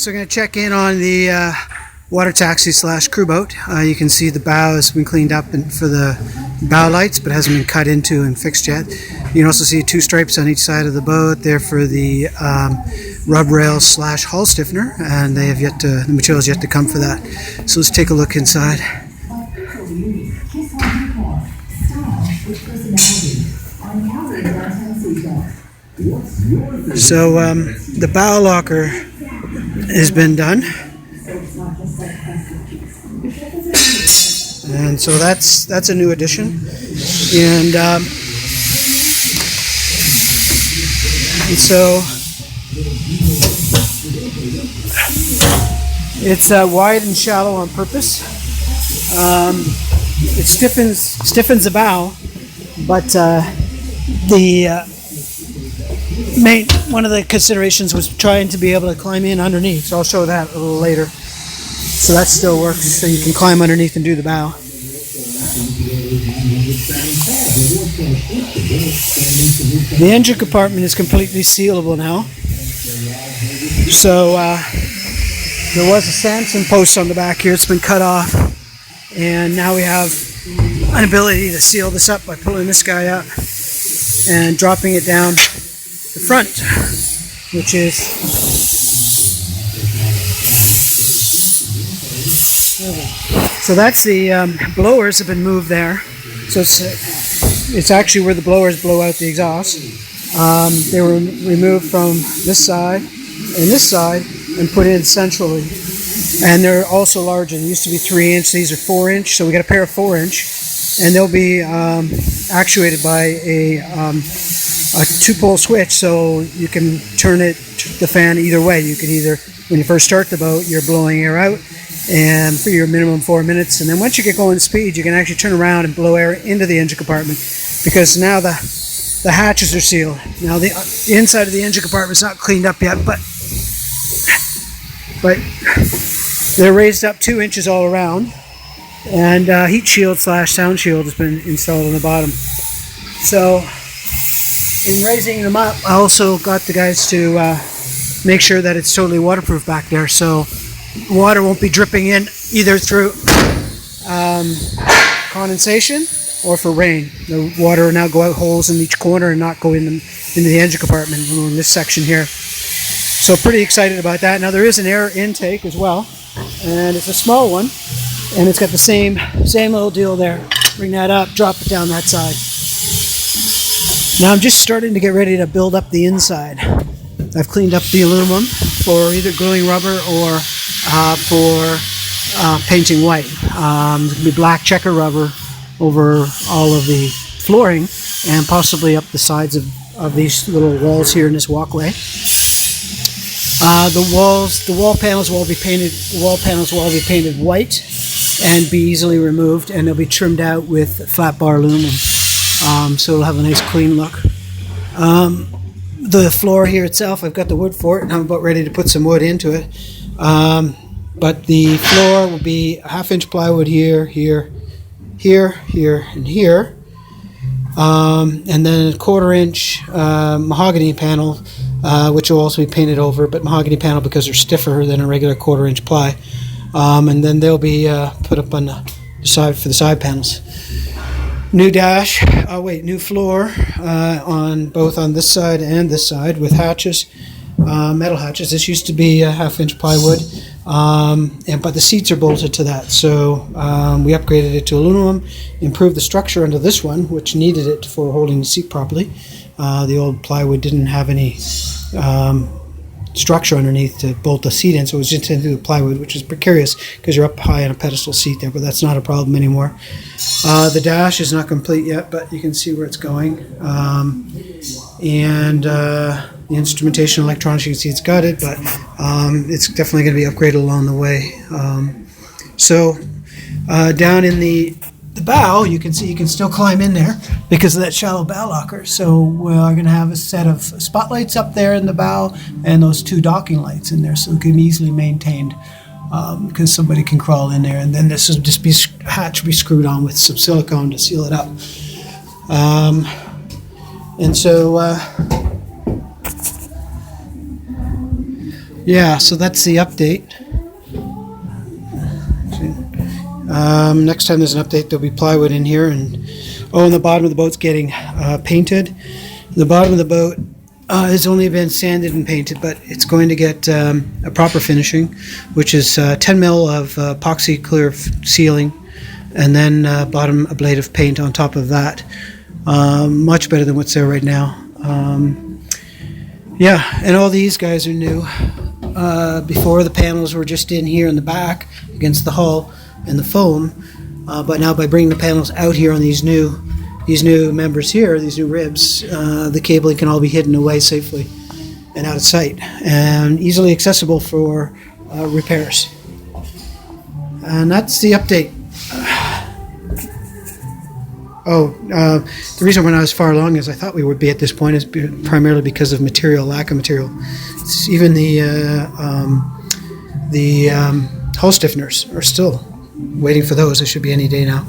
So we're going to check in on the water taxi slash crew boat. You can see the bow has been cleaned up for the bow lights, but hasn't been cut into and fixed yet. You can also see two stripes on each side of the boat there for the rub rails slash hull stiffener, and they have yet to, the material is yet to come for that. So let's take a look inside. So the bow locker has been done, and so that's a new addition. And so it's wide and shallow on purpose. It stiffens the bow, but one of the considerations was trying to be able to climb in underneath, so I'll show that a little later. So that still works, so you can climb underneath and do the bow. The engine compartment is completely sealable now. So there was a Samson post on the back here, it's been cut off, and now we have an ability to seal this up by pulling this guy up and dropping it down the front, which is so that's the blowers have been moved there. So it's actually where the blowers blow out the exhaust. They were removed from this side and this side and put in centrally, and they're also larger. They used to be 3-inch, these are 4-inch, so we got a pair of 4-inch, and they'll be actuated by a 2-pole switch, so you can turn the fan either way. You can either, when you first start the boat, you're blowing air out, and for your minimum 4 minutes, and then once you get going speed, you can actually turn around and blow air into the engine compartment, because now the hatches are sealed. Now the inside of the engine compartment is not cleaned up yet, but they're raised up 2 inches all around, and heat shield slash sound shield has been installed on the bottom. So in raising them up, I also got the guys to make sure that it's totally waterproof back there, so water won't be dripping in either through condensation or for rain. The water will now go out holes in each corner and not go into the engine compartment in this section here. So pretty excited about that. Now there is an air intake as well, and it's a small one, and it's got the same little deal there. Bring that up, drop it down that side. Now I'm just starting to get ready to build up the inside. I've cleaned up the aluminum for either gluing rubber or for painting white. There's going to be black checker rubber over all of the flooring and possibly up the sides of these little walls here in this walkway. The wall panels will all be painted white and be easily removed, and they'll be trimmed out with flat bar aluminum. So it'll have a nice clean look. The floor here itself, I've got the wood for it, and I'm about ready to put some wood into it. But the floor will be a 1/2-inch plywood here, here, and here. And then a 1/4-inch mahogany panel, which will also be painted over, but mahogany panel because they're stiffer than a regular 1/4-inch ply. And then they'll be put up on the side for the side panels. New new floor both on this side and this side with hatches, metal hatches. This used to be a 1/2-inch plywood, but the seats are bolted to that. So we upgraded it to aluminum, improved the structure under this one, which needed it for holding the seat properly. The old plywood didn't have any structure underneath to bolt the seat in, so it was just into the plywood, which is precarious because you're up high on a pedestal seat there, but that's not a problem anymore. The dash is not complete yet, but you can see where it's going. And the instrumentation electronics, you can see it's gutted, but it's definitely going to be upgraded along the way. So down in the bow, you can see you can still climb in there because of that shallow bow locker. So we're going to have a set of spotlights up there in the bow and those 2 docking lights in there, so it can be easily maintained because somebody can crawl in there. And then this will just be hatch will be screwed on with some silicone to seal it up. And so yeah, so that's the update. Next time there's an update, there'll be plywood in here, and the bottom of the boat's getting painted. The bottom of the boat has only been sanded and painted, but it's going to get a proper finishing, which is 10 mil of epoxy clear sealing, and then bottom a blade of paint on top of that. Much better than what's there right now. Yeah, and all these guys are new. Before, the panels were just in here in the back against the hull and the foam, but now by bringing the panels out here on these new members here, these new ribs, the cabling can all be hidden away safely and out of sight and easily accessible for repairs. And that's the update. The reason we're not as far along as I thought we would be at this point is primarily because of lack of material. It's even the hull stiffeners are still waiting for those. It should be any day now.